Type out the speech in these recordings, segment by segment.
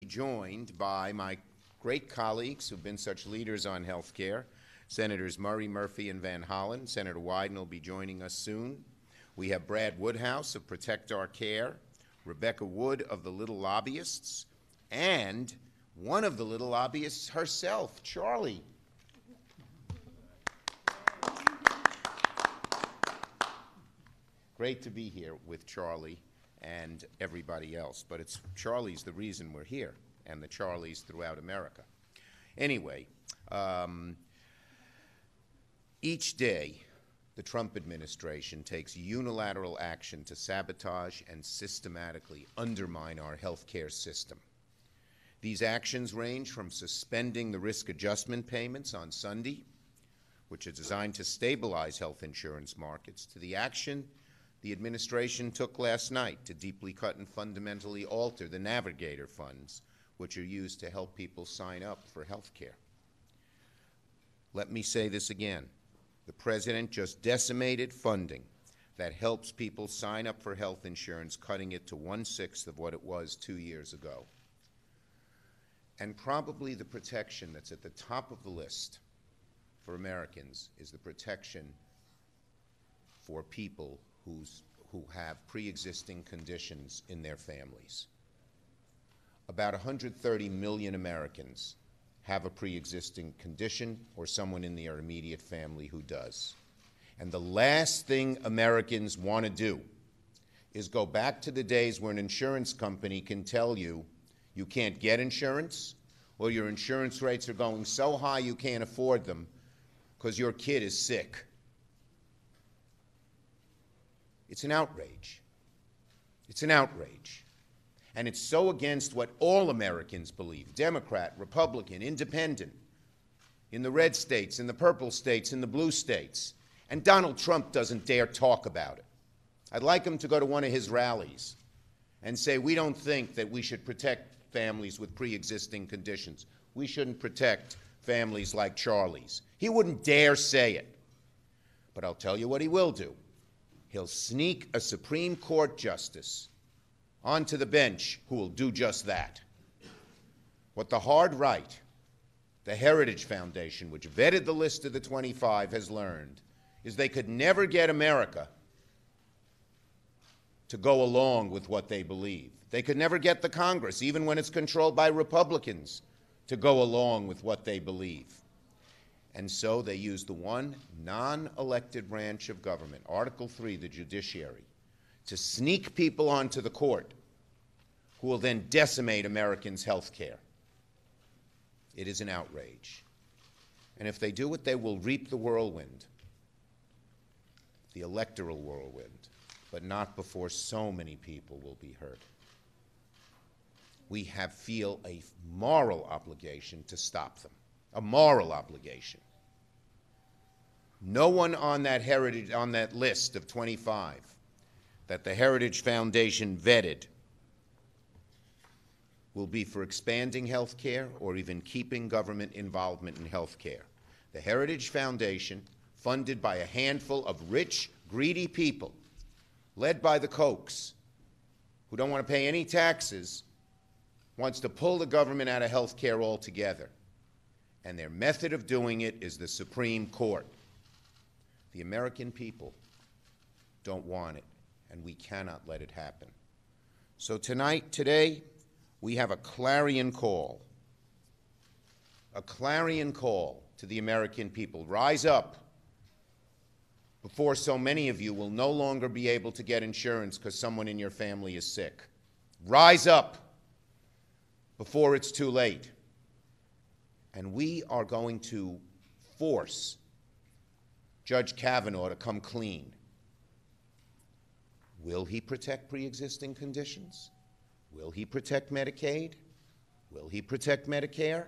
Joined by my great colleagues who've been such leaders on health care, Senators Murray, Murphy, and Van Hollen. Senator Wyden will be joining us soon. We have Brad Woodhouse of Protect Our Care, Rebecca Wood of the Little Lobbyists, and one of the little lobbyists herself, Charlie. Great to be here with Charlie and everybody else, but Charlie's the reason we're here, and the Charlies throughout America. Anyway, each day the Trump administration takes unilateral action to sabotage and systematically undermine our health care system. These actions range from suspending the risk adjustment payments on Sunday, which are designed to stabilize health insurance markets, to the action the administration took last night to deeply cut and fundamentally alter the Navigator funds, which are used to help people sign up for health care. Let me say this again. The president just decimated funding that helps people sign up for health insurance, cutting it to 1/6 of what it was 2 years ago. And probably the protection that's at the top of the list for Americans is the protection for people who have pre-existing conditions in their families. About 130 million Americans have a pre-existing condition or someone in their immediate family who does. And the last thing Americans want to do is go back to the days where an insurance company can tell you you can't get insurance, or your insurance rates are going so high you can't afford them because your kid is sick. It's an outrage. It's an outrage. And it's so against what all Americans believe, Democrat, Republican, Independent, in the red states, in the purple states, in the blue states. And Donald Trump doesn't dare talk about it. I'd like him to go to one of his rallies and say, we don't think that we should protect families with pre-existing conditions. We shouldn't protect families like Charlie's. He wouldn't dare say it. But I'll tell you what he will do. He'll sneak a Supreme Court justice onto the bench who will do just that. What the hard right, the Heritage Foundation, which vetted the list of the 25, has learned is they could never get America to go along with what they believe. They could never get the Congress, even when it's controlled by Republicans, to go along with what they believe. And so they use the one non-elected branch of government, Article 3, the judiciary, to sneak people onto the court who will then decimate Americans' health care. It is an outrage. And if they do it, they will reap the whirlwind, the electoral whirlwind, but not before so many people will be hurt. We feel a moral obligation to stop them, a moral obligation. No one on that list of 25 that the Heritage Foundation vetted will be for expanding health care or even keeping government involvement in health care. The Heritage Foundation, funded by a handful of rich, greedy people, led by the Kochs, who don't want to pay any taxes, wants to pull the government out of health care altogether. And their method of doing it is the Supreme Court. The American people don't want it, and we cannot let it happen. So today, we have a clarion call to the American people. Rise up before so many of you will no longer be able to get insurance because someone in your family is sick. Rise up before it's too late. And we are going to force Judge Kavanaugh to come clean. Will he protect pre-existing conditions? Will he protect Medicaid? Will he protect Medicare?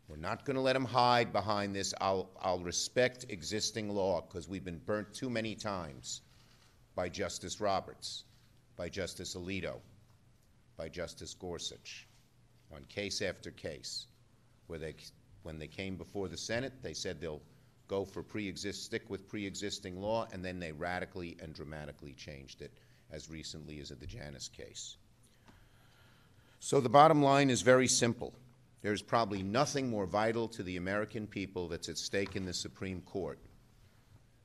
We're not going to let him hide behind this. I'll respect existing law because we've been burnt too many times by Justice Roberts, by Justice Alito, by Justice Gorsuch, on case after case, where when they came before the Senate, they said they'll go for stick with pre-existing law, and then they radically and dramatically changed it as recently as in the Janus case. So the bottom line is very simple. There's probably nothing more vital to the American people that's at stake in the Supreme Court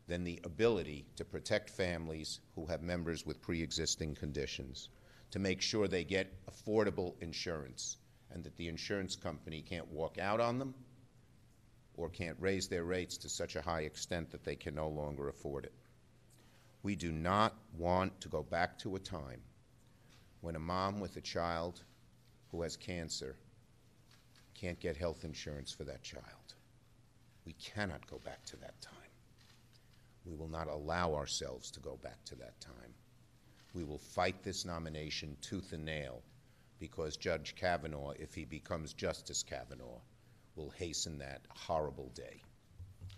than the ability to protect families who have members with pre-existing conditions, to make sure they get affordable insurance and that the insurance company can't walk out on them or can't raise their rates to such a high extent that they can no longer afford it. We do not want to go back to a time when a mom with a child who has cancer can't get health insurance for that child. We cannot go back to that time. We will not allow ourselves to go back to that time. We will fight this nomination tooth and nail because Judge Kavanaugh, if he becomes Justice Kavanaugh, will hasten that horrible day.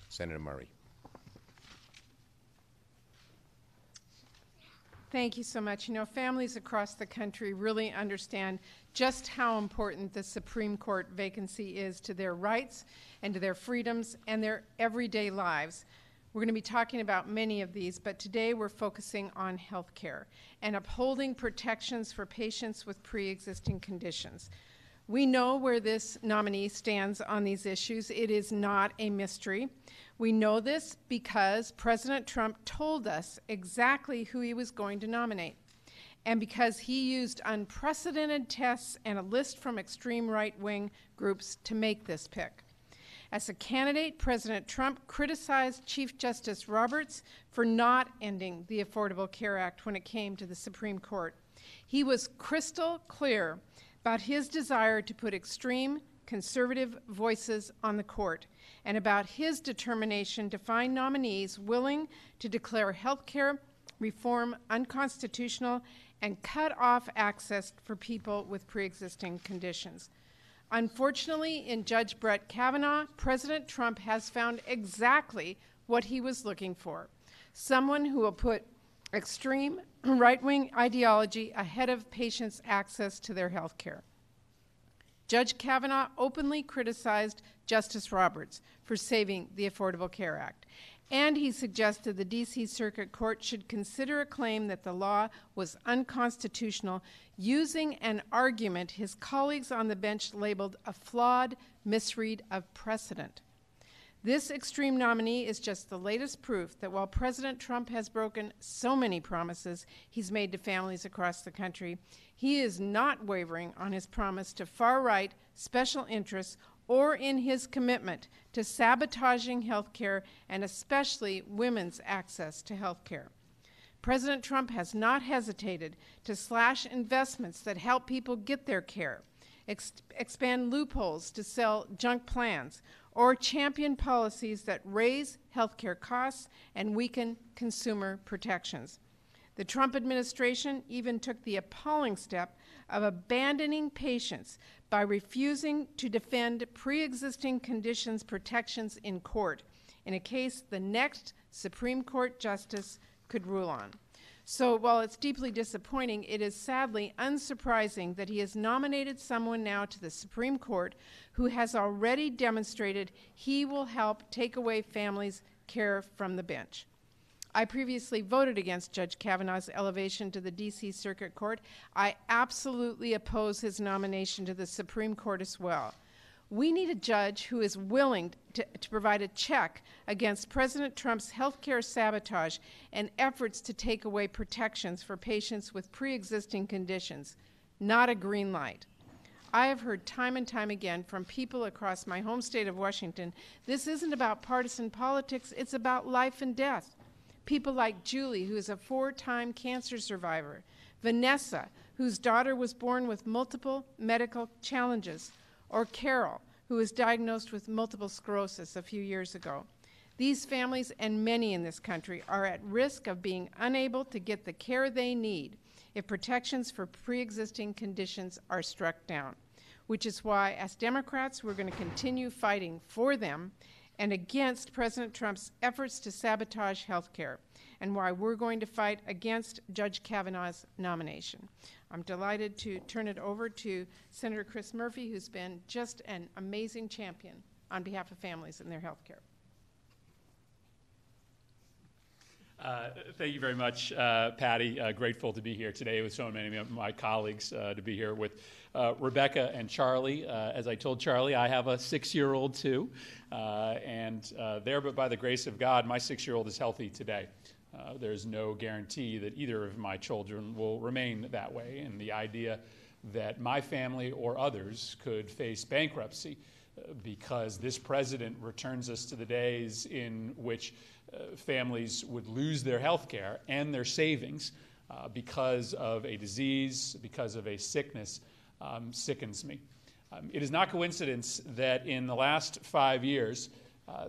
Senator Murray. Thank you so much. You know, families across the country really understand just how important the Supreme Court vacancy is to their rights and to their freedoms and their everyday lives. We're going to be talking about many of these, but today we're focusing on health care and upholding protections for patients with pre-existing conditions. We know where this nominee stands on these issues. It is not a mystery. We know this because President Trump told us exactly who he was going to nominate, and because he used unprecedented tests and a list from extreme right-wing groups to make this pick. As a candidate, President Trump criticized Chief Justice Roberts for not ending the Affordable Care Act when it came to the Supreme Court. He was crystal clear about his desire to put extreme conservative voices on the court and about his determination to find nominees willing to declare health care reform unconstitutional and cut off access for people with pre-existing conditions. Unfortunately, in Judge Brett Kavanaugh, President Trump has found exactly what he was looking for: someone who will put extreme right-wing ideology ahead of patients' access to their health care. Judge Kavanaugh openly criticized Justice Roberts for saving the Affordable Care Act, and he suggested the D.C. Circuit Court should consider a claim that the law was unconstitutional using an argument his colleagues on the bench labeled a flawed misread of precedent. This extreme nominee is just the latest proof that while President Trump has broken so many promises he's made to families across the country, he is not wavering on his promise to far-right special interests or in his commitment to sabotaging health care and especially women's access to health care. President Trump has not hesitated to slash investments that help people get their care, expand loopholes to sell junk plans, or champion policies that raise health care costs and weaken consumer protections. The Trump administration even took the appalling step of abandoning patients by refusing to defend pre-existing conditions protections in court, in a case the next Supreme Court justice could rule on. So while it's deeply disappointing, it is sadly unsurprising that he has nominated someone now to the Supreme Court who has already demonstrated he will help take away families' care from the bench. I previously voted against Judge Kavanaugh's elevation to the D.C. Circuit Court. I absolutely oppose his nomination to the Supreme Court as well. We need a judge who is willing to provide a check against President Trump's health care sabotage and efforts to take away protections for patients with pre-existing conditions, not a green light. I have heard time and time again from people across my home state of Washington, this isn't about partisan politics, it's about life and death. People like Julie, who is a 4-time cancer survivor, Vanessa, whose daughter was born with multiple medical challenges, or Carol, who was diagnosed with multiple sclerosis a few years ago. These families and many in this country are at risk of being unable to get the care they need if protections for pre-existing conditions are struck down, which is why, as Democrats, we're going to continue fighting for them and against President Trump's efforts to sabotage health care, and why we're going to fight against Judge Kavanaugh's nomination. I'm delighted to turn it over to Senator Chris Murphy, who's been just an amazing champion on behalf of families and their health care. Thank you very much, Patty. Grateful to be here today with so many of my colleagues, to be here with Rebecca and Charlie. As I told Charlie, I have a 6-year-old too, but by the grace of God, my 6-year-old is healthy today. There's no guarantee that either of my children will remain that way, and the idea that my family or others could face bankruptcy because this president returns us to the days in which families would lose their health care and their savings because of a disease, because of a sickness, sickens me. It is not coincidence that in the last 5 years,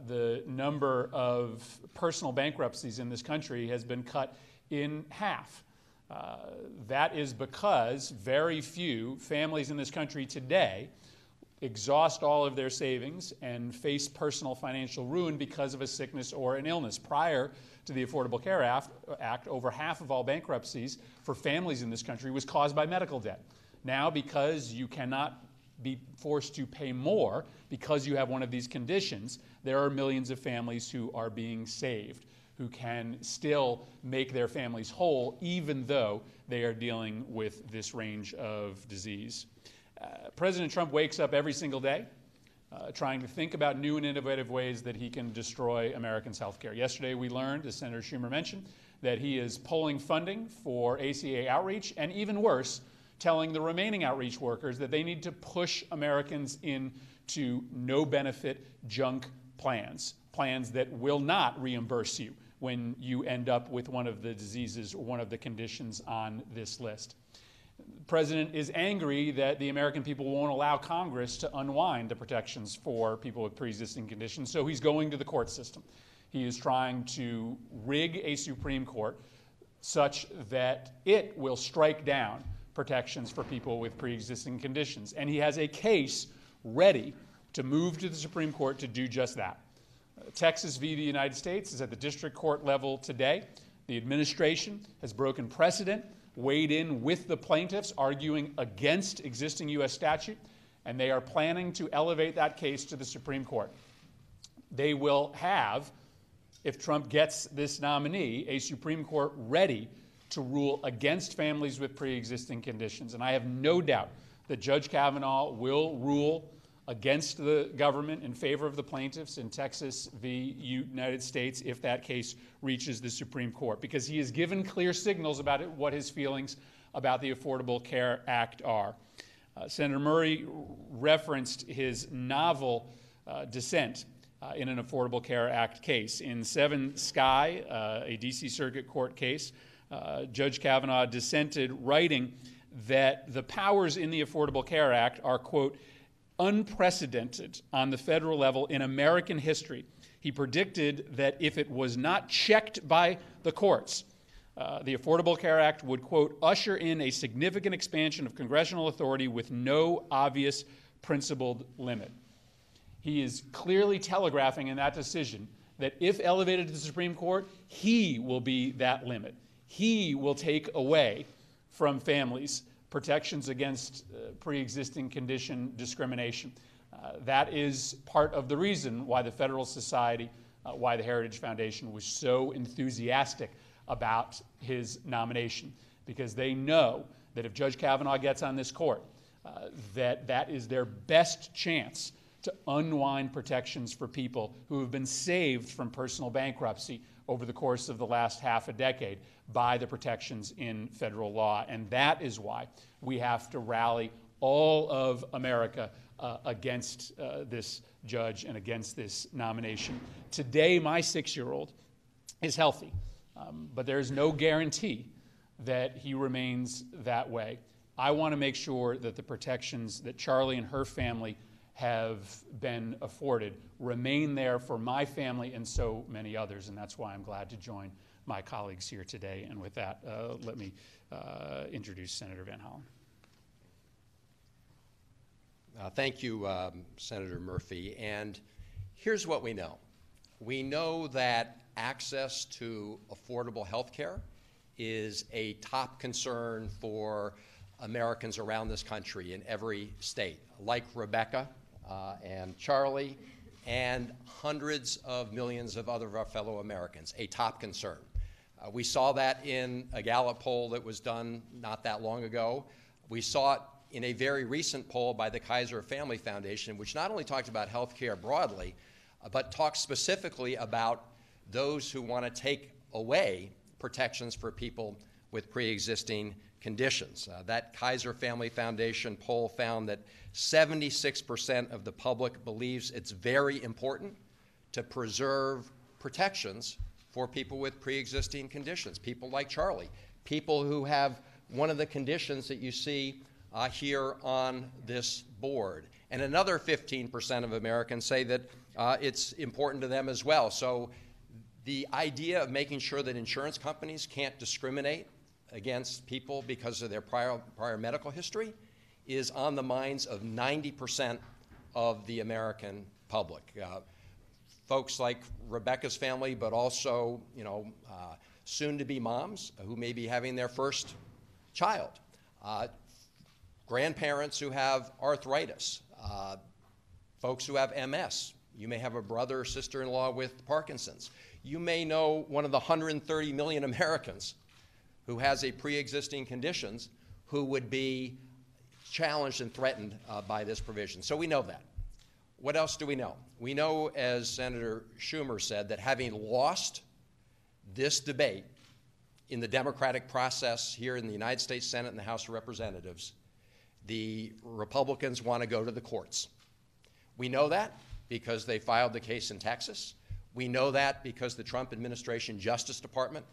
the number of personal bankruptcies in this country has been cut in half. That is because very few families in this country today exhaust all of their savings and face personal financial ruin because of a sickness or an illness. Prior to the Affordable Care Act, over half of all bankruptcies for families in this country was caused by medical debt. Now, because you cannot be forced to pay more because you have one of these conditions, there are millions of families who are being saved, who can still make their families whole even though they are dealing with this range of disease. President Trump wakes up every single day trying to think about new and innovative ways that he can destroy Americans' health care. Yesterday we learned, as Senator Schumer mentioned, that he is pulling funding for ACA outreach, and even worse, telling the remaining outreach workers that they need to push Americans into no-benefit junk plans, plans that will not reimburse you when you end up with one of the diseases or one of the conditions on this list. The president is angry that the American people won't allow Congress to unwind the protections for people with pre-existing conditions, so he's going to the court system. He is trying to rig a Supreme Court such that it will strike down protections for people with pre-existing conditions. And he has a case ready to move to the Supreme Court to do just that. Texas v. the United States is at the district court level today. The administration has broken precedent, weighed in with the plaintiffs, arguing against existing U.S. statute, and they are planning to elevate that case to the Supreme Court. They will have, if Trump gets this nominee, a Supreme Court ready to rule against families with pre-existing conditions. And I have no doubt that Judge Kavanaugh will rule against the government in favor of the plaintiffs in Texas v. United States if that case reaches the Supreme Court, because he has given clear signals about what his feelings about the Affordable Care Act are. Senator Murray referenced his novel dissent in an Affordable Care Act case. In 7 Sky, a D.C. Circuit Court case, Judge Kavanaugh dissented, writing that the powers in the Affordable Care Act are, quote, unprecedented on the federal level in American history. He predicted that if it was not checked by the courts, the Affordable Care Act would, quote, usher in a significant expansion of congressional authority with no obvious principled limit. He is clearly telegraphing in that decision that if elevated to the Supreme Court, he will be that limit. He will take away from families protections against pre-existing condition discrimination. That is part of the reason why the Federalist Society, why the Heritage Foundation was so enthusiastic about his nomination, because they know that if Judge Kavanaugh gets on this court, that is their best chance to unwind protections for people who have been saved from personal bankruptcy over the course of the last half a decade by the protections in federal law. And that is why we have to rally all of America against this judge and against this nomination. Today, my 6-year-old is healthy, but there's no guarantee that he remains that way. I want to make sure that the protections that Charlie and her family have been afforded remain there for my family and so many others, and that's why I'm glad to join my colleagues here today. And with that, let me introduce Senator Van Hollen. Thank you, Senator Murphy. And here's what we know. We know that access to affordable health care is a top concern for Americans around this country in every state, like Rebecca and Charlie and hundreds of millions of other of our fellow Americans, a top concern. We saw that in a Gallup poll that was done not that long ago. We saw it in a very recent poll by the Kaiser Family Foundation, which not only talked about health care broadly, but talked specifically about those who want to take away protections for people with pre-existing conditions. That Kaiser Family Foundation poll found that 76% of the public believes it's very important to preserve protections for people with pre-existing conditions, people like Charlie, people who have one of the conditions that you see here on this board. And another 15% of Americans say that it's important to them as well. So the idea of making sure that insurance companies can't discriminate against people because of their prior medical history is on the minds of 90% of the American public. Folks like Rebecca's family, but also, soon-to-be moms who may be having their first child, grandparents who have arthritis, folks who have MS. You may have a brother or sister-in-law with Parkinson's. You may know one of the 130 million Americans who has a pre-existing conditions who would be challenged and threatened by this provision. So we know that. What else do we know? We know, as Senator Schumer said, that having lost this debate in the democratic process here in the United States Senate and the House of Representatives, the Republicans want to go to the courts. We know that because they filed the case in Texas. We know that because the Trump administration Justice Department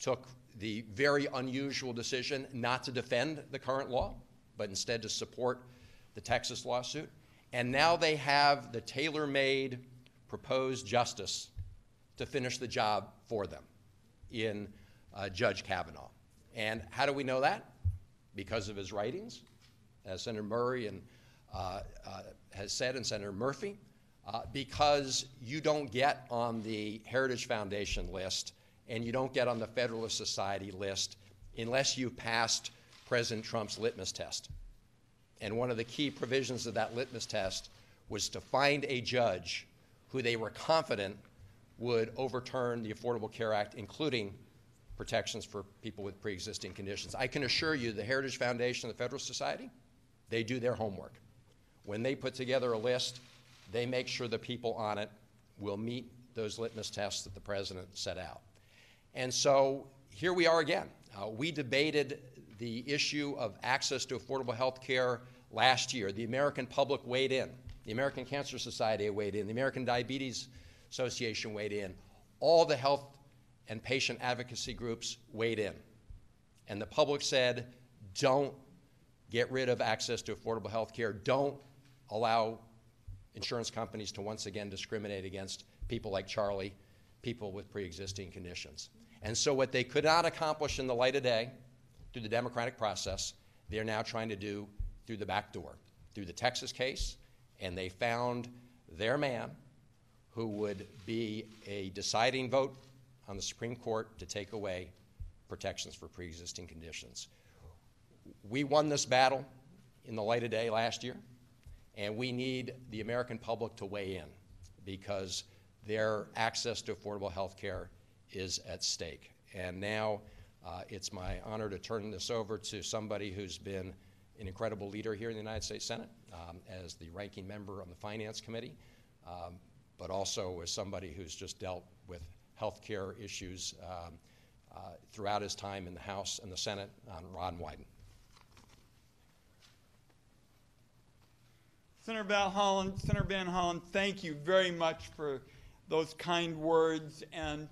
took the very unusual decision not to defend the current law, but instead to support the Texas lawsuit. And now they have the tailor-made proposed justice to finish the job for them in Judge Kavanaugh. And how do we know that? Because of his writings, as Senator Murray has said, and Senator Murphy, because you don't get on the Heritage Foundation list and you don't get on the Federalist Society list unless you passed President Trump's litmus test. And one of the key provisions of that litmus test was to find a judge who they were confident would overturn the Affordable Care Act, including protections for people with pre-existing conditions. I can assure you the Heritage Foundation and the Federalist Society, they do their homework. When they put together a list, they make sure the people on it will meet those litmus tests that the president set out. And so here we are again. We debated the issue of access to affordable health care last year. The American public weighed in. The American Cancer Society weighed in. The American Diabetes Association weighed in. All the health and patient advocacy groups weighed in. And the public said, don't get rid of access to affordable health care. Don't allow insurance companies to once again discriminate against people like Charlie, people with pre-existing conditions. And so what they could not accomplish in the light of day through the democratic process, they're now trying to do through the back door, through the Texas case, and they found their man who would be a deciding vote on the Supreme Court to take away protections for pre-existing conditions. We won this battle in the light of day last year, and we need the American public to weigh in because their access to affordable health care is at stake. And now it's my honor to turn this over to somebody who's been an incredible leader here in the United States Senate as the ranking member on the Finance Committee, but also as somebody who's just dealt with health care issues throughout his time in the House and the Senate, Ron Wyden. Senator Van Hollen, thank you very much for those kind words. And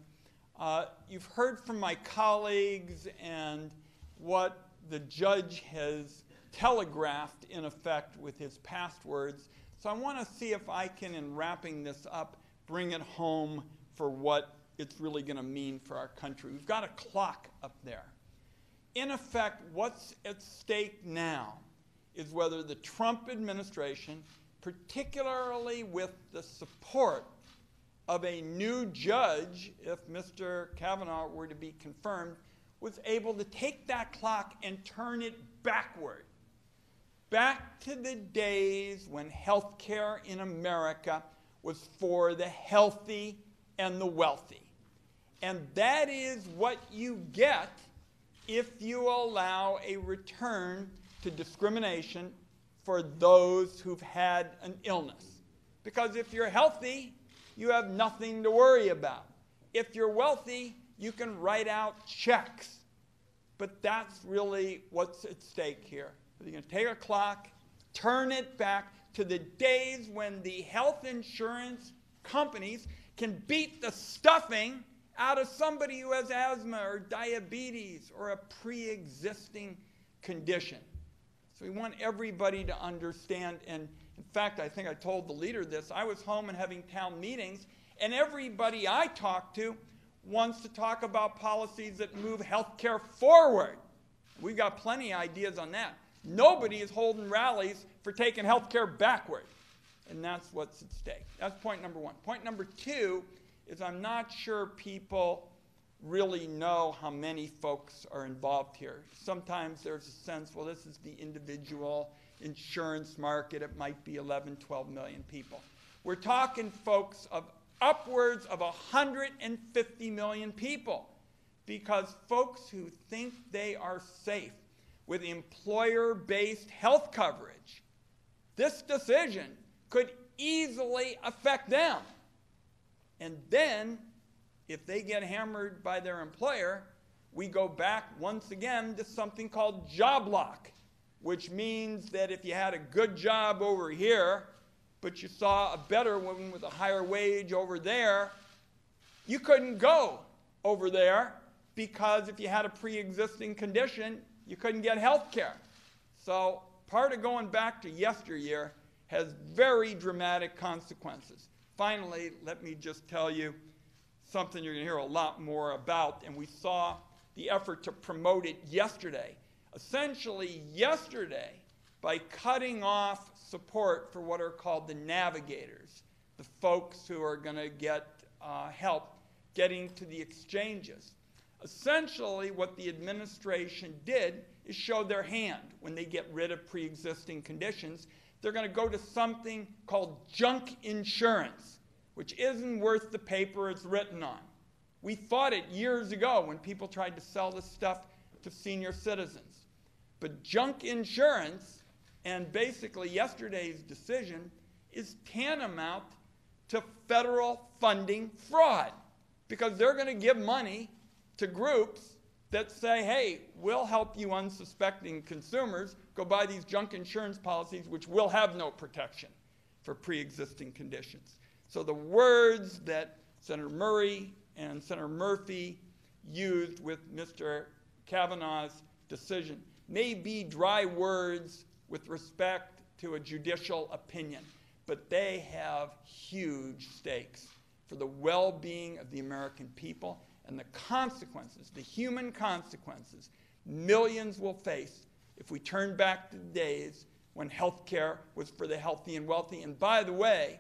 you've heard from my colleagues and what the judge has telegraphed, in effect, with his past words. So I want to see if I can, in wrapping this up, bring it home for what it's really going to mean for our country. We've got a clock up there. In effect, what's at stake now is whether the Trump administration, particularly with the support of a new judge, if Mr. Kavanaugh were to be confirmed, was able to take that clock and turn it backward, back to the days when health care in America was for the healthy and the wealthy. And that is what you get if you allow a return to discrimination for those who've had an illness. Because if you're healthy, you have nothing to worry about. If you're wealthy, you can write out checks. But that's really what's at stake here. You're going to take a clock, turn it back to the days when the health insurance companies can beat the stuffing out of somebody who has asthma or diabetes or a pre-existing condition. So we want everybody to understand, and in fact, I think I told the leader this. I was home and having town meetings, and everybody I talked to wants to talk about policies that move health care forward. We've got plenty of ideas on that. Nobody is holding rallies for taking health care backward, and that's what's at stake. That's point number one. Point number two is I'm not sure people really know how many folks are involved here. Sometimes there's a sense, well, this is the individual insurance market. It might be 11, 12 million people. We're talking, folks, of upwards of 150 million people, because folks who think they are safe with employer-based health coverage, this decision could easily affect them. And then, if they get hammered by their employer, we go back once again to something called job lock, which means that if you had a good job over here, but you saw a better one with a higher wage over there, you couldn't go over there, because if you had a pre-existing condition, you couldn't get health care. So part of going back to yesteryear has very dramatic consequences. Finally, let me just tell you something you're going to hear a lot more about, and we saw the effort to promote it yesterday. Essentially, yesterday, by cutting off support for what are called the navigators, the folks who are going to get help getting to the exchanges. Essentially, what the administration did is show their hand. When they get rid of pre-existing conditions, they're going to go to something called junk insurance, which isn't worth the paper it's written on. We fought it years ago when people tried to sell this stuff to senior citizens. But junk insurance, and basically yesterday's decision, is tantamount to federal funding fraud, because they're going to give money to groups that say, hey, we'll help you unsuspecting consumers go buy these junk insurance policies which will have no protection for pre-existing conditions. So the words that Senator Murray and Senator Murphy used with Mr. Kavanaugh's decision may be dry words with respect to a judicial opinion, but they have huge stakes for the well-being of the American people and the consequences, the human consequences, millions will face if we turn back to the days when health care was for the healthy and wealthy. And by the way,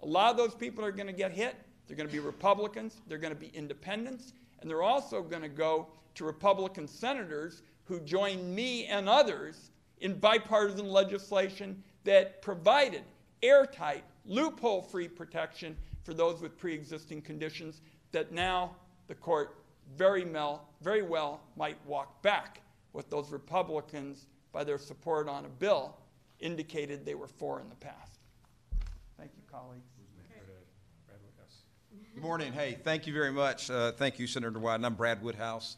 a lot of those people are going to get hit. They're going to be Republicans, they're going to be independents, and they're also going to go to Republican senators who join me and others in bipartisan legislation that provided airtight, loophole-free protection for those with pre-existing conditions that now the court very well might walk back what those Republicans, by their support on a bill, indicated they were for in the past. Thank you, colleagues. Good morning. Hey, thank you very much. Thank you, Senator Wyden. I'm Brad Woodhouse,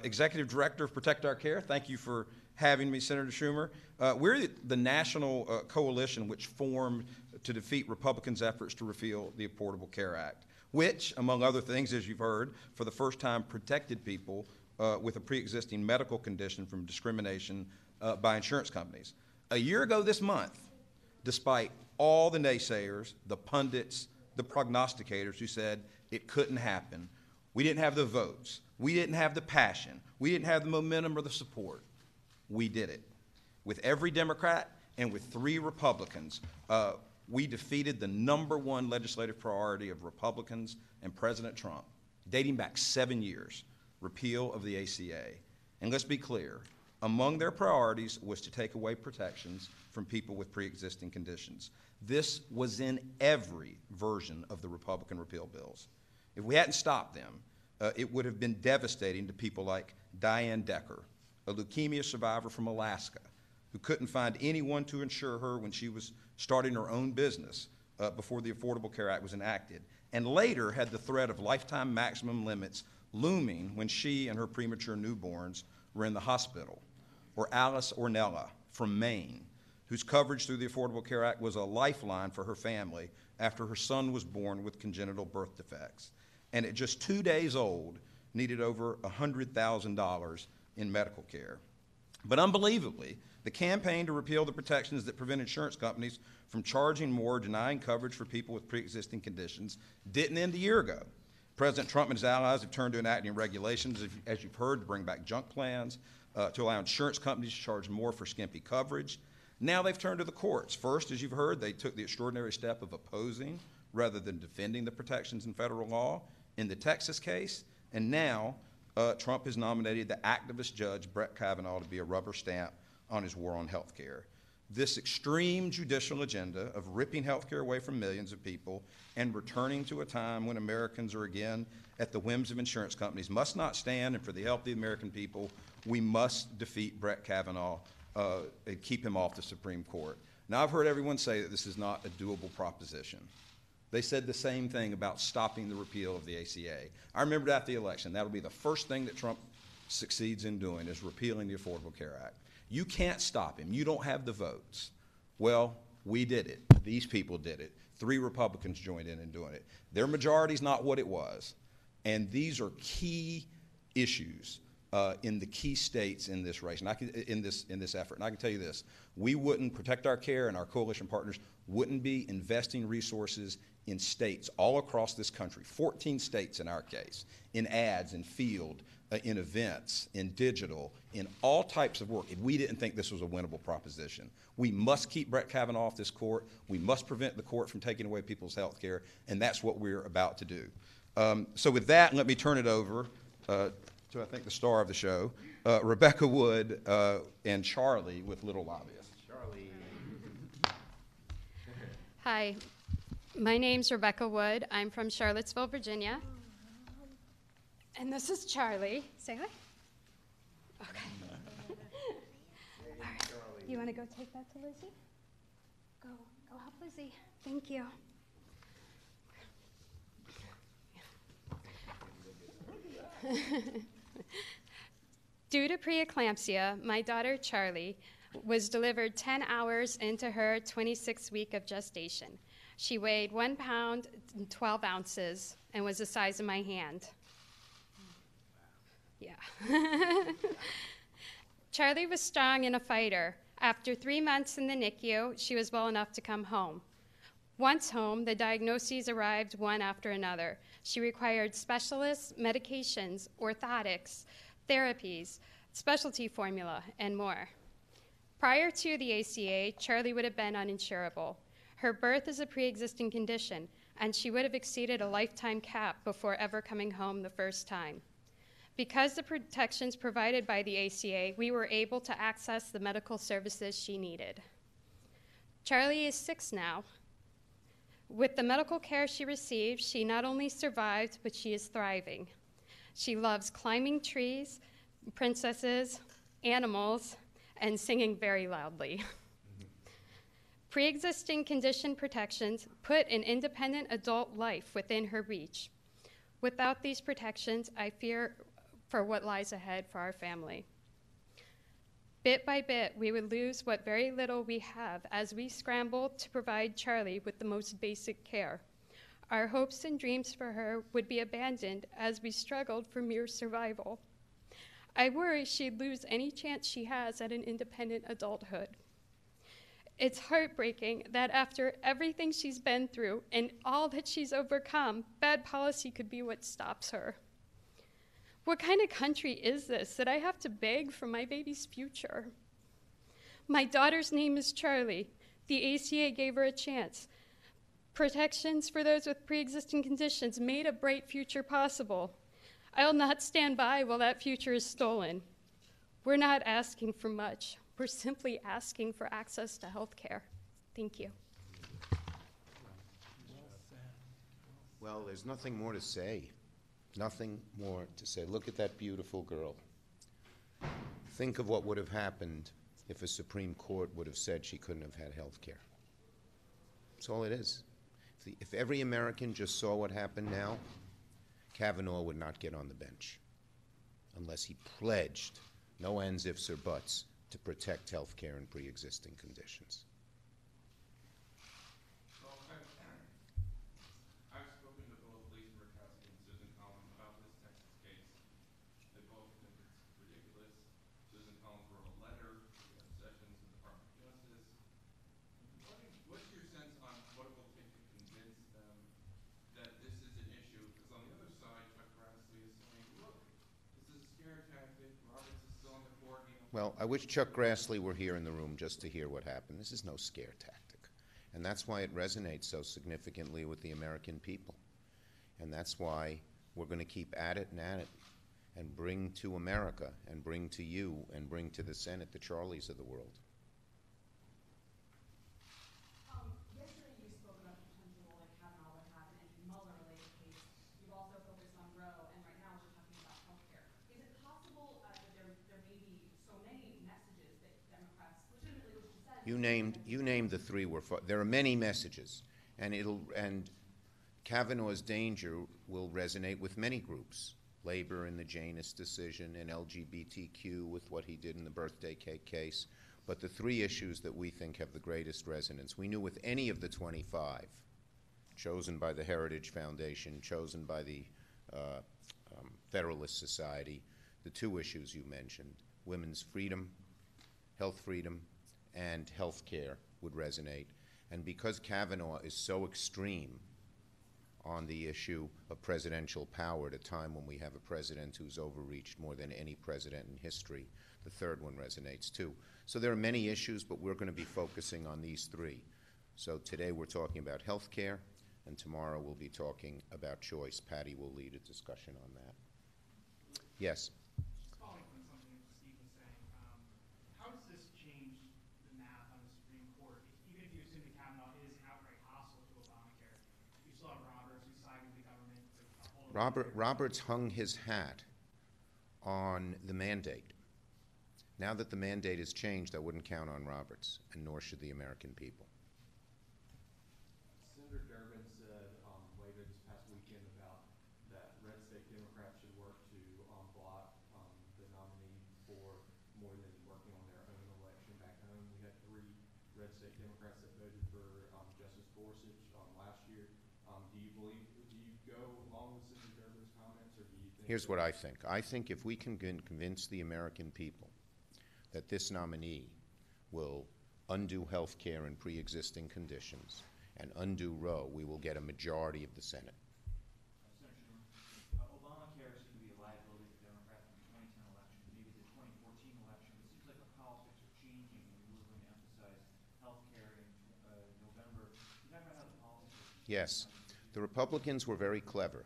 Executive Director of Protect Our Care. Thank you for having me, Senator Schumer. We're the national coalition which formed to defeat Republicans' efforts to repeal the Affordable Care Act, which, among other things, as you've heard, for the first time protected people with a pre-existing medical condition from discrimination by insurance companies. A year ago this month, despite all the naysayers, the pundits, the prognosticators who said it couldn't happen, we didn't have the votes, we didn't have the passion, we didn't have the momentum or the support. We did it. With every Democrat and with 3 Republicans, we defeated the #1 legislative priority of Republicans and President Trump, dating back 7 years, repeal of the ACA. And let's be clear, among their priorities was to take away protections from people with pre-existing conditions. This was in every version of the Republican repeal bills. If we hadn't stopped them, it would have been devastating to people like Diane Decker, a leukemia survivor from Alaska, who couldn't find anyone to insure her when she was starting her own business before the Affordable Care Act was enacted, and later had the threat of lifetime maximum limits looming when she and her premature newborns were in the hospital. Or Alice Ornella from Maine, whose coverage through the Affordable Care Act was a lifeline for her family after her son was born with congenital birth defects, and at just 2 days old, needed over $100,000 in medical care. But unbelievably, the campaign to repeal the protections that prevent insurance companies from charging more, denying coverage for people with pre-existing conditions, didn't end a year ago. President Trump and his allies have turned to enacting regulations, as you've heard, to bring back junk plans, to allow insurance companies to charge more for skimpy coverage. Now they've turned to the courts. First, as you've heard, they took the extraordinary step of opposing rather than defending the protections in federal law in the Texas case, and now Trump has nominated the activist judge Brett Kavanaugh to be a rubber stamp on his war on health care. This extreme judicial agenda of ripping health care away from millions of people and returning to a time when Americans are again at the whims of insurance companies must not stand, and for the help of the American people, we must defeat Brett Kavanaugh and keep him off the Supreme Court. Now, I've heard everyone say that this is not a doable proposition. They said the same thing about stopping the repeal of the ACA. I remember after the election, that'll be the first thing that Trump succeeds in doing, is repealing the Affordable Care Act. You can't stop him. You don't have the votes. Well, we did it. These people did it. 3 Republicans joined in doing it. Their majority's not what it was. And these are key issues in the key states in this race, and in this effort. And I can tell you this: we wouldn't protect our care, and our coalition partners wouldn't be investing resources in states all across this country, 14 states in our case, in ads, in field, in events, in digital, in all types of work, if we didn't think this was a winnable proposition. We must keep Brett Kavanaugh off this court. We must prevent the court from taking away people's health care, and that's what we're about to do. So with that, let me turn it over to, I think, the star of the show, Rebecca Wood and Charlie with Little Lobbyists. Charlie. Hi, my name's Rebecca Wood. I'm from Charlottesville, Virginia. And this is Charlie. Say hi. Okay. All right. You want to go take that to Lizzie? Go help Lizzie. Thank you. Due to preeclampsia, my daughter Charlie was delivered 10 hours into her 26th week of gestation. She weighed 1 pound and 12 ounces and was the size of my hand. Yeah. Charlie was strong and a fighter. After 3 months in the NICU, she was well enough to come home. Once home, the diagnoses arrived one after another. She required specialists, medications, orthotics, therapies, specialty formula, and more. Prior to the ACA, Charlie would have been uninsurable. Her birth is a pre-existing condition, and she would have exceeded a lifetime cap before ever coming home the first time. Because the protections provided by the ACA, we were able to access the medical services she needed. Charlie is 6 now. With the medical care she received, she not only survived, but she is thriving. She loves climbing trees, princesses, animals, and singing very loudly. Pre-existing condition protections put an independent adult life within her reach. Without these protections, I fear for what lies ahead for our family. Bit by bit, we would lose what very little we have as we scramble to provide Charlie with the most basic care. Our hopes and dreams for her would be abandoned as we struggled for mere survival. I worry she'd lose any chance she has at an independent adulthood. It's heartbreaking that after everything she's been through and all that she's overcome, bad policy could be what stops her. What kind of country is this that I have to beg for my baby's future? My daughter's name is Charlie. The ACA gave her a chance. Protections for those with pre-existing conditions made a bright future possible. I'll not stand by while that future is stolen. We're not asking for much. We're simply asking for access to health care. Thank you. Well, there's nothing more to say. Nothing more to say. Look at that beautiful girl. Think of what would have happened if a Supreme Court would have said she couldn't have had health care. That's all it is. If every American just saw what happened now, Kavanaugh would not get on the bench unless he pledged, no ands, ifs, or buts, to protect health care and pre-existing conditions. I've spoken to both Lisa Murkowski and Susan Collins about this Texas case. They both think it's ridiculous. Susan Collins wrote a letter to Jeff Sessions in the Department of Justice. What's your sense on what it will take to convince them that this is an issue? Because on the other side, Chuck Grassley is saying, look, this is a scare tactic. Roberts is still on the court. Well, I wish Chuck Grassley were here in the room just to hear what happened. This is no scare tactic. And that's why it resonates so significantly with the American people. And that's why we're going to keep at it and bring to America and bring to you and bring to the Senate the Charlies of the world. Yesterday you spoke about the potential role that Kavanaugh would have in any Mueller-related case. You've also focused on Roe, and right now we're talking about health care. Is it possible that there may be so many messages that Democrats legitimately, which you said... You named the three. There are many messages, and Kavanaugh's danger will resonate with many groups. Labor in the Janus decision, and LGBTQ with what he did in the birthday cake case. But the three issues that we think have the greatest resonance, we knew with any of the 25, chosen by the Heritage Foundation, chosen by the Federalist Society, the two issues you mentioned, women's freedom, health freedom, and health care would resonate. And because Kavanaugh is so extreme on the issue of presidential power at a time when we have a president who's overreached more than any president in history, the third one resonates too. So there are many issues, but we're going to be focusing on these three. So today we're talking about health care, and tomorrow we'll be talking about choice. Patty will lead a discussion on that. Yes? Just following from something that Steve was saying, how does this change the math on the Supreme Court? Even if you assume that Kavanaugh is outright hostile to Obamacare, you still have Roberts who sided with the government. Roberts hung his hat on the mandate. Now that the mandate has changed, I wouldn't count on Roberts, and nor should the American people. Senator Durbin said later this past weekend about that red state Democrats should work to block the nominee for more than working on their own election back home. We had 3 red state Democrats that voted for Justice Gorsuch last year. Do you go along with Senator Durbin's comments, or do you think... Here's what I think. I think if we can convince the American people that this nominee will undo health care and pre-existing conditions and undo Roe, we will get a majority of the Senate. Senator Schumer, Obamacare seemed to be a liability for Democrats in the 2010 election, maybe the 2014 election. It seems like the politics are changing, and we were going to emphasize health care in November. Can you talk about how the politics are changing? Yes. The Republicans were very clever.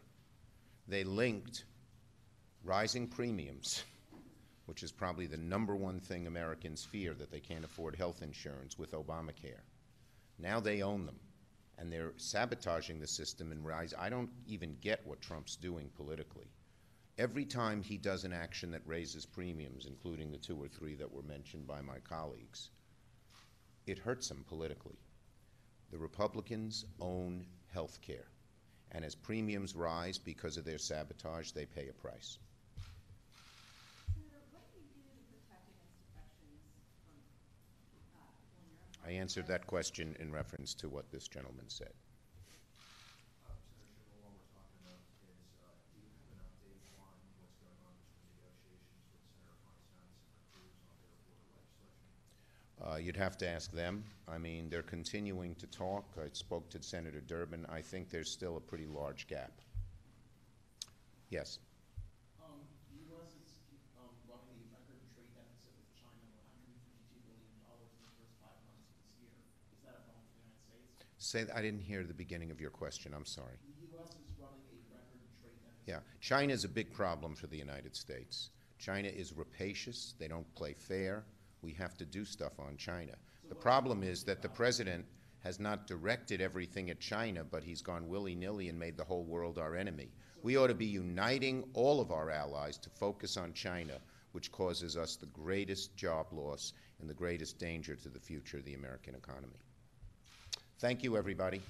They linked rising premiums, which is probably the #1 thing Americans fear, that they can't afford health insurance, with Obamacare. Now they own them, and they're sabotaging the system and rise. I don't even get what Trump's doing politically. Every time he does an action that raises premiums, including the 2 or 3 that were mentioned by my colleagues, it hurts him politically. The Republicans own health care, and as premiums rise because of their sabotage, they pay a price. I answered that question in reference to what this gentleman said. Senator Schumer, what we're talking about is, do you have an update on what's going on between negotiations with Senator Feinstein and Senator Cruz on their border legislation? You'd have to ask them. I mean, they're continuing to talk. I spoke to Senator Durbin. I think there's still a pretty large gap. Yes? The U.S. is running a record trade deficit with China of $152 billion in the first 5 months of this year. Is that a problem for the United States? I didn't hear the beginning of your question. I'm sorry. The U.S. is running a record trade deficit. Yeah. China is a big problem for the United States. China is rapacious. They don't play fair. We have to do stuff on China. The problem is that the president has not directed everything at China, but he's gone willy-nilly and made the whole world our enemy. We ought to be uniting all of our allies to focus on China, which causes us the greatest job loss and the greatest danger to the future of the American economy. Thank you, everybody.